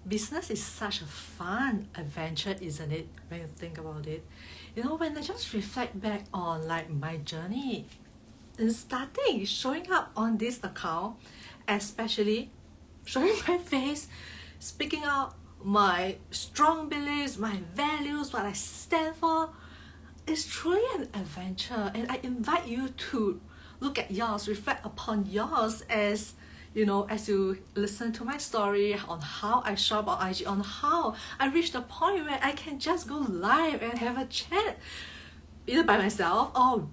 business is such a fun adventure, isn't it, when you think about it? When I just reflect back on like my journey in starting showing up on this account, especially showing my face, speaking out my strong beliefs, my values, what I stand for, it's truly an adventure. And I invite you to look at yours, reflect upon yours as as you listen to my story on how I show up on IG, on how I reached the point where I can just go live and have a chat, either by myself or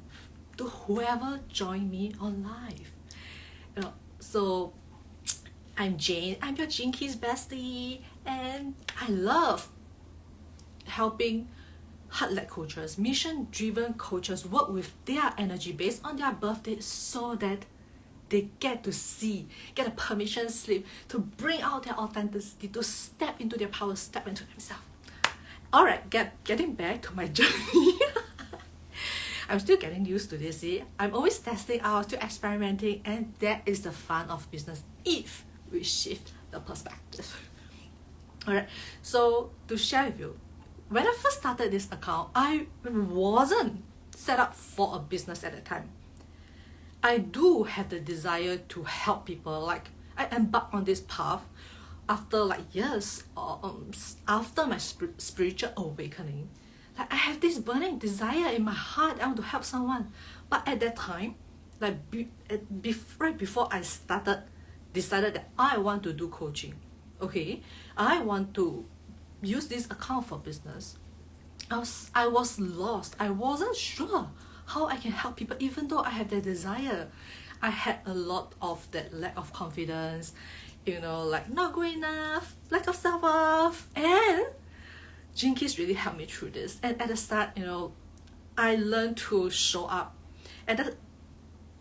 to whoever joined me on live. So I'm Jane, I'm your Jinkies bestie, and I love helping heart-led coaches, mission-driven coaches work with their energy based on their birthday so that they get a permission slip to bring out their authenticity, to step into their power, step into themselves. Alright, getting back to my journey. I'm still getting used to this. I'm always testing out, still experimenting, and that is the fun of business if we shift the perspective. Alright, so to share with you, when I first started this account, I wasn't set up for a business at the time. I do have the desire to help people. Like, I embarked on this path after like years after my spiritual awakening. Like, I have this burning desire in my heart. I want to help someone. But at that time, like right before I decided that I want to do coaching. Okay, I want to use this account for business. I was lost. I wasn't sure how I can help people, even though I had the desire. I had a lot of that lack of confidence, like not good enough, lack of self-worth, and Jinkies really helped me through this. And at the start, I learned to show up. And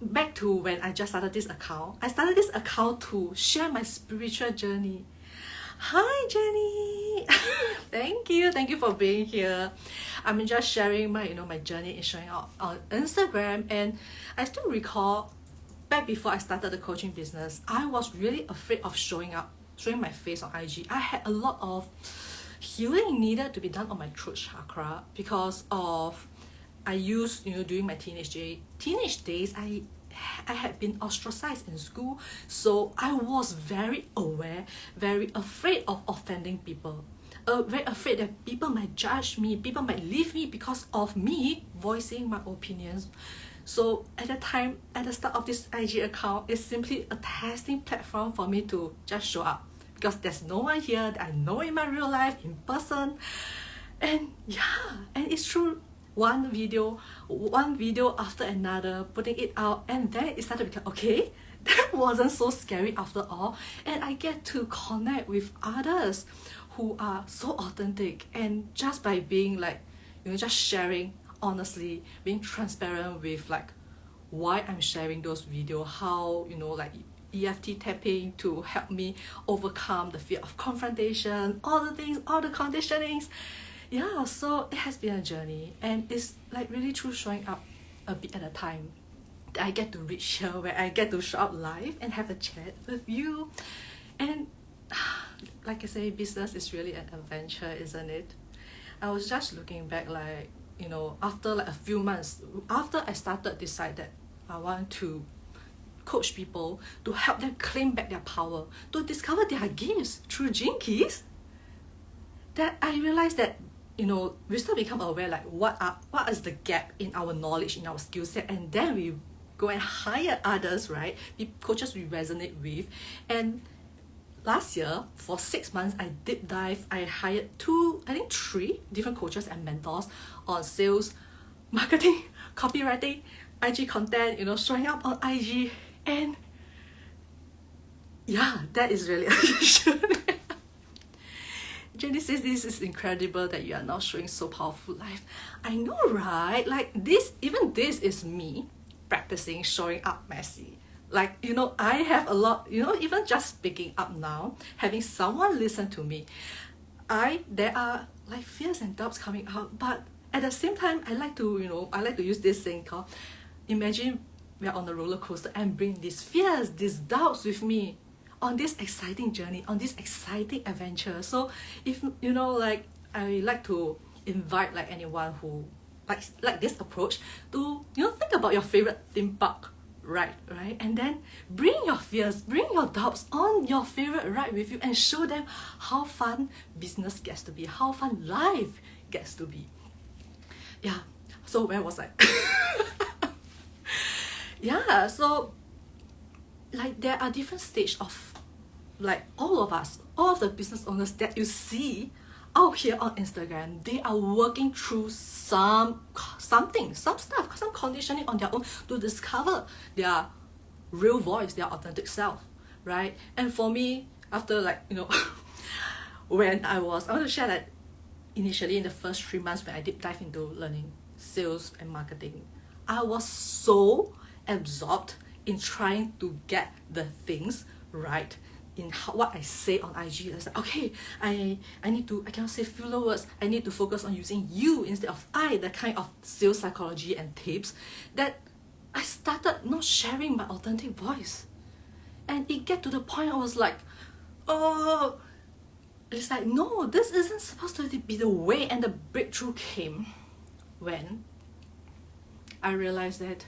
back to when I just started this account, I started this account to share my spiritual journey. Hi Jenny. Thank you for being here. I'm just sharing my my journey in showing up on Instagram. And I still recall back before I started the coaching business, I was really afraid of showing my face on IG. I had a lot of healing needed to be done on my throat chakra because of I used during my teenage days I had been ostracized in school, so I was very aware, very afraid of offending people. Very afraid that people might judge me, people might leave me because of me voicing my opinions. So at the time, at the start of this IG account, it's simply a testing platform for me to just show up because there's no one here that I know in my real life, in person. And and it's true. One video after another, putting it out, and then it started to become okay. That wasn't so scary after all, and I get to connect with others who are so authentic, and just by being like, just sharing honestly, being transparent with like why I'm sharing those videos, how like EFT tapping to help me overcome the fear of confrontation, all the things, all the conditionings. So it has been a journey, and it's like really through showing up a bit at a time that I get to reach here where I get to show up live and have a chat with you. And like I say, business is really an adventure, isn't it? I was just looking back like, after like a few months, after I started decide that I want to coach people to help them claim back their power, to discover their gifts through Jinkies, that I realized that we still become aware like what is the gap in our knowledge, in our skill set, and then we go and hire others, right? The coaches we resonate with. And last year, for 6 months, I deep dive. I hired 3 different coaches and mentors on sales, marketing, copywriting, IG content, showing up on IG. And that is really a Jenny says this is incredible that you are now showing so powerful life. I know, right? Like this is me practicing showing up messy. Like, I have a lot, even just speaking up now, having someone listen to me. There are like fears and doubts coming out, but at the same time, I like to use this thing called, imagine we are on a roller coaster and bring these fears, these doubts with me on this exciting journey, on this exciting adventure. So if you know, like, I like to invite like anyone who like this approach to, you know, think about your favorite theme park ride, right? And then bring your fears, bring your doubts on your favorite ride with you and show them how fun business gets to be, how fun life gets to be. Yeah, so where was I? Yeah, so like there are different stages of, like, all of us, all of the business owners that you see out here on Instagram, they are working through something, some stuff, some conditioning on their own to discover their real voice, their authentic self, right? And for me, after, like, you know, when I want to share that initially in the first 3 months when I did dive into learning sales and marketing, I was so absorbed in trying to get the things right in what I say on IG. It's like, okay, I cannot say filler words. I need to focus on using you instead of I, the kind of sales psychology and tips that I started not sharing my authentic voice. And it get to the point I was like, oh, it's like, no, this isn't supposed to be the way. And the breakthrough came when I realized that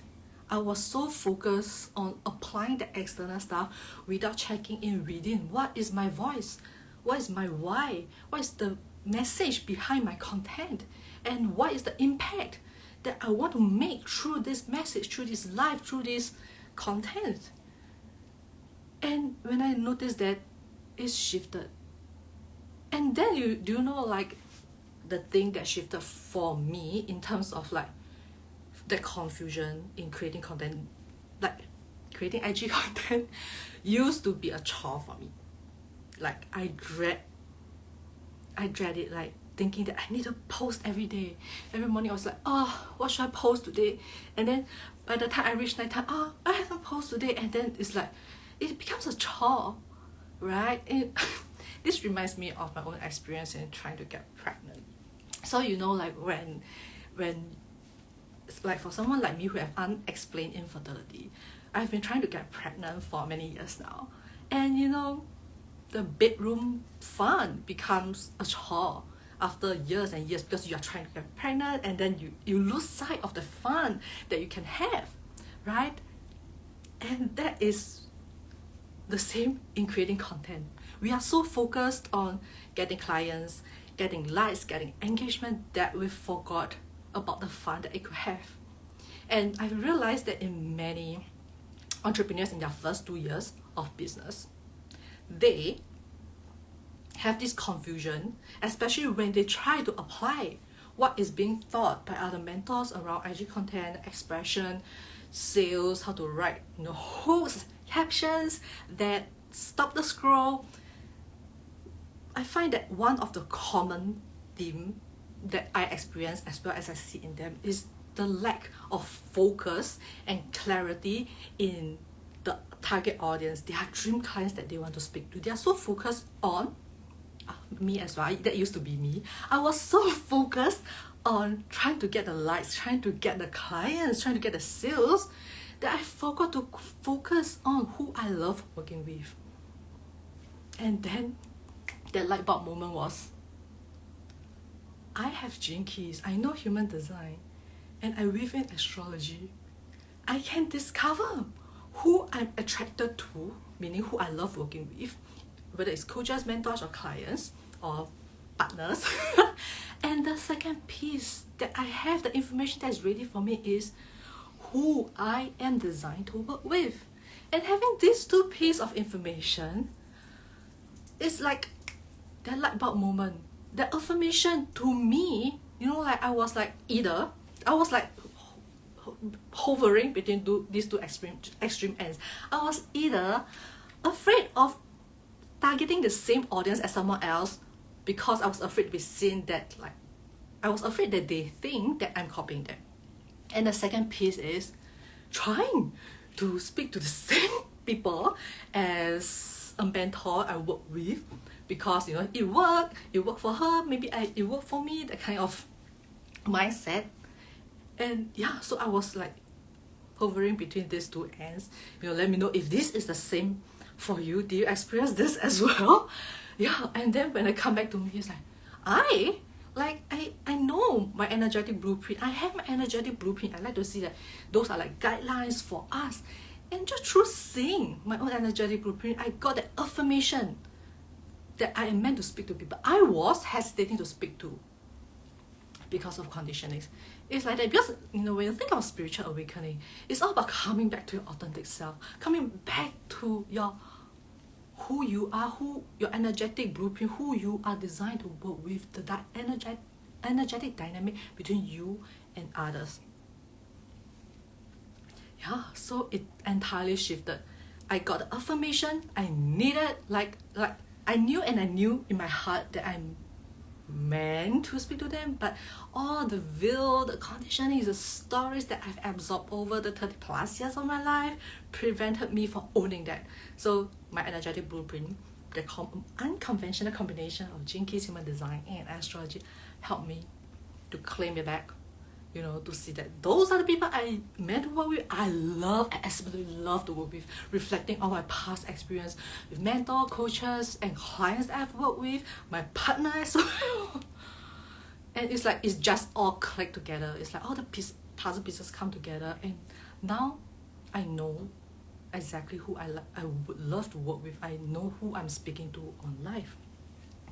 I was so focused on applying the external stuff without checking in within. What is my voice? What is my why? What is the message behind my content? And what is the impact that I want to make through this message, through this life, through this content? And when I noticed that, it shifted. And then do you know, like, the thing that shifted for me in terms of, like, the confusion in creating content, like creating IG content used to be a chore for me. Like, I dread it, like thinking that I need to post every day. Every morning I was like, oh, what should I post today? And then by the time I reach nighttime, oh, I haven't posted today. And then it's like, it becomes a chore, right? This reminds me of my own experience in trying to get pregnant. So, you know, like when it's like, for someone like me who have unexplained infertility, I've been trying to get pregnant for many years now. And, you know, the bedroom fun becomes a chore after years and years because you are trying to get pregnant, and then you lose sight of the fun that you can have, right? And that is the same in creating content. We are so focused on getting clients, getting likes, getting engagement, that we forgot about the fun that it could have. And I realized that in many entrepreneurs in their first 2 years of business, they have this confusion, especially when they try to apply what is being taught by other mentors around IG content, expression, sales, how to write, you know, hooks, captions that stop the scroll. I find that one of the common theme that I experience as well as I see in them is the lack of focus and clarity in the target audience, their dream clients that they want to speak to. They are so focused on me as well. That used to be me. I was so focused on trying to get the likes, trying to get the clients, trying to get the sales, that I forgot to focus on who I love working with. And then that light bulb moment was, I have gene keys, I know human design, and I weave in astrology. I can discover who I'm attracted to, meaning who I love working with, whether it's coaches, mentors, or clients, or partners. And the second piece that I have, the information that's ready for me, is who I am designed to work with. And having these two pieces of information is like that light bulb moment. The affirmation to me, you know, like I was like hovering between these two extreme ends. I was either afraid of targeting the same audience as someone else because I was afraid to be seen that, like, I was afraid that they think that I'm copying them. And the second piece is trying to speak to the same people as a mentor I work with, because, you know, it worked for her, maybe it worked for me, that kind of mindset. And yeah, so I was like hovering between these two ends. You know, let me know if this is the same for you? Do you experience this as well? Yeah, and then when I come back to me, it's like, I know my energetic blueprint. I have my energetic blueprint. I like to see that those are like guidelines for us. And just through seeing my own energetic blueprint, I got that affirmation that I am meant to speak to people I was hesitating to speak to because of conditionings. It's like that because, when you think of spiritual awakening, it's all about coming back to your authentic self, coming back to who you are, who your energetic blueprint, who you are designed to work with, the energetic dynamic between you and others. Yeah, so it entirely shifted. I got the affirmation I needed, like I knew in my heart that I'm meant to speak to them, but all the veil, the conditioning, the stories that I've absorbed over the 30 plus years of my life prevented me from owning that. So my energetic blueprint, the unconventional combination of Gene Keys human design and astrology, helped me to claim it back, to see that those are the people I meant to work with. I absolutely love to work with, reflecting on my past experience with mentor, coaches, and clients I've worked with, my partner as well. And it's like, it's just all clicked together. It's like all the puzzle pieces come together, and now I know exactly who I would love to work with. I know who I'm speaking to on life.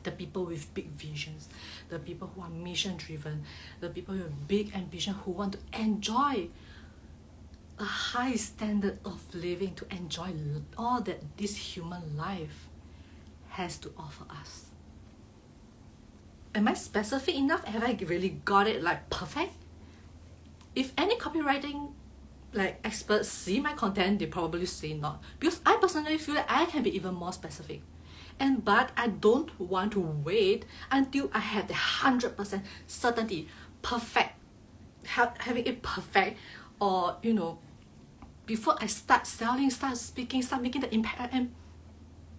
The people with big visions, the people who are mission driven, the people with big ambition who want to enjoy a high standard of living, to enjoy all that this human life has to offer us. Am I specific enough? Have I really got it like perfect? If any copywriting experts see my content, they probably say not, because I personally feel that I can be even more specific. But I don't want to wait until I have the 100% certainty, having it perfect, or before I start selling, start speaking, start making the impact I am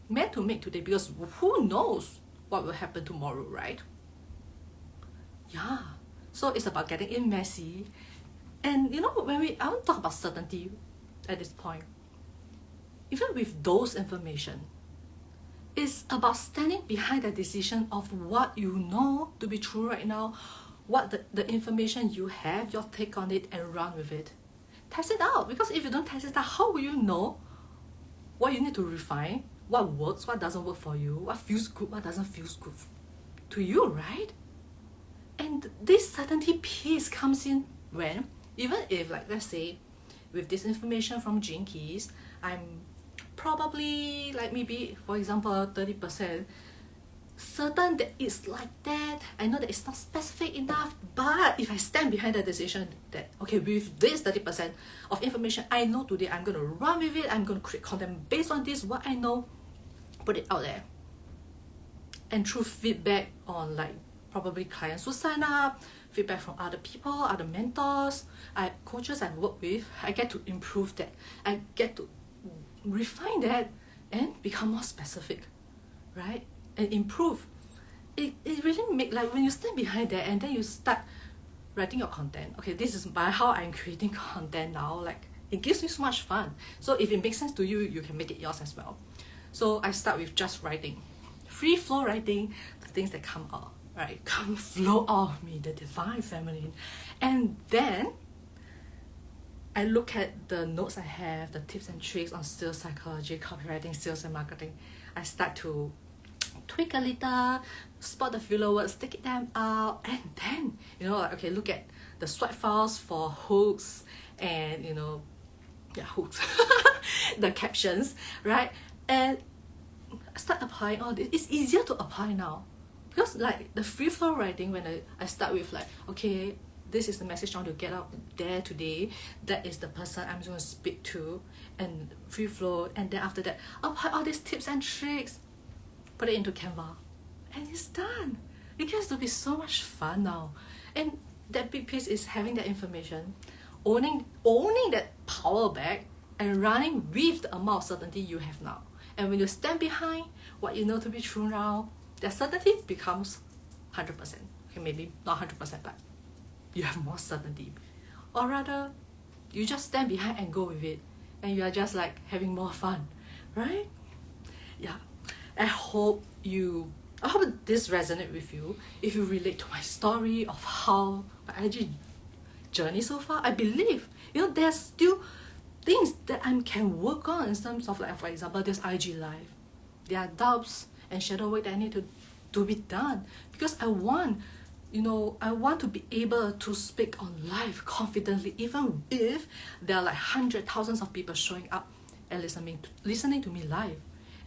meant to make today. Because who knows what will happen tomorrow, right? Yeah. So it's about getting it messy. And I want to talk about certainty at this point. Even with those information, it's about standing behind the decision of what you know to be true right now, what the information you have, your take on it, and run with it. Test it out, because if you don't test it out, how will you know what you need to refine, what works, what doesn't work for you, what feels good, what doesn't feel good to you, right? And this certainty piece comes in when, even if, let's say, with this information from Gene Keys, I'm probably maybe, for example, 30% certain that it's like that. I know that it's not specific enough, but if I stand behind the decision that, okay, with this 30% of information I know today, I'm going to run with it, I'm going to create content based on this, what I know, put it out there. And through feedback on probably clients who sign up, feedback from other people, other mentors, coaches I work with, I get to improve that. I get to refine that and become more specific, right? And improve. It really make, when you stand behind that and then you start writing your content. Okay, this is how I'm creating content now. It gives me so much fun. So if it makes sense to you, you can make it yours as well. So I start with just writing, free flow writing, the things that come out, right? Come flow out of me, the divine feminine. And then I look at the notes I have, the tips and tricks on sales psychology, copywriting, sales and marketing. I start to tweak a little, spot the filler words, take them out, and then, okay, look at the swipe files for hooks and, hooks, the captions, right? And I start applying all this. It's easier to apply now. Because the free flow writing, when I start with okay, this is the message I want to get out there today, that is the person I'm going to speak to, and free flow, and then after that, apply all these tips and tricks, put it into Canva, and it's done. It gets to be so much fun now. And that big piece is having that information, owning that power back, and running with the amount of certainty you have now. And when you stand behind what you know to be true now, that certainty becomes 100%. Okay, maybe not 100%, but you have more certainty. Or rather, you just stand behind and go with it, and you are just having more fun, right? Yeah, I hope this resonates with you. If you relate to my story of how my IG journey so far, I believe there's still things that I can work on in terms of, like, for example, this IG live. There are doubts and shadow work that I need to be done, because I want to be able to speak on live confidently, even if there are like hundreds, thousands of people showing up and listening to me live.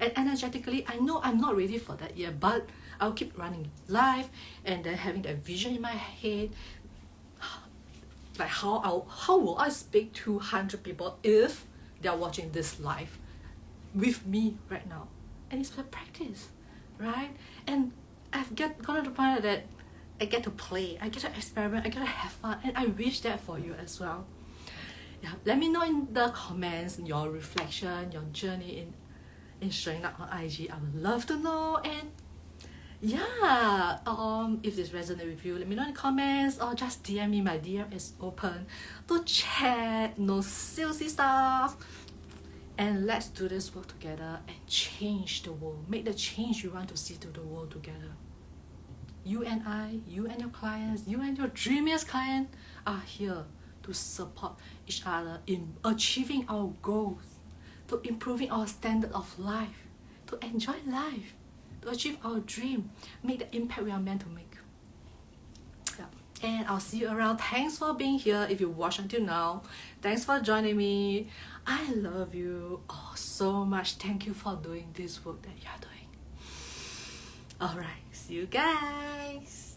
And energetically, I know I'm not ready for that yet, but I'll keep running live and then having that vision in my head. Like, how will I speak to 100 people if they're watching this live with me right now? And it's a practice, right? And I've gotten to the point that I get to play, I get to experiment, I get to have fun, and I wish that for you as well. Yeah, let me know in the comments your reflection, your journey in showing up on IG. I would love to know. And yeah, if this resonates with you, let me know in the comments, or just DM me. My DM is open to chat, no salesy stuff. And let's do this work together and change the world. Make the change you want to see to the world together. You and I, you and your clients, you and your dreamiest client are here to support each other in achieving our goals, to improving our standard of life, to enjoy life, to achieve our dream, make the impact we are meant to make. Yeah. And I'll see you around. Thanks for being here. If you watched until now, thanks for joining me. I love you so much. Thank you for doing this work that you're doing. Alright, see you guys.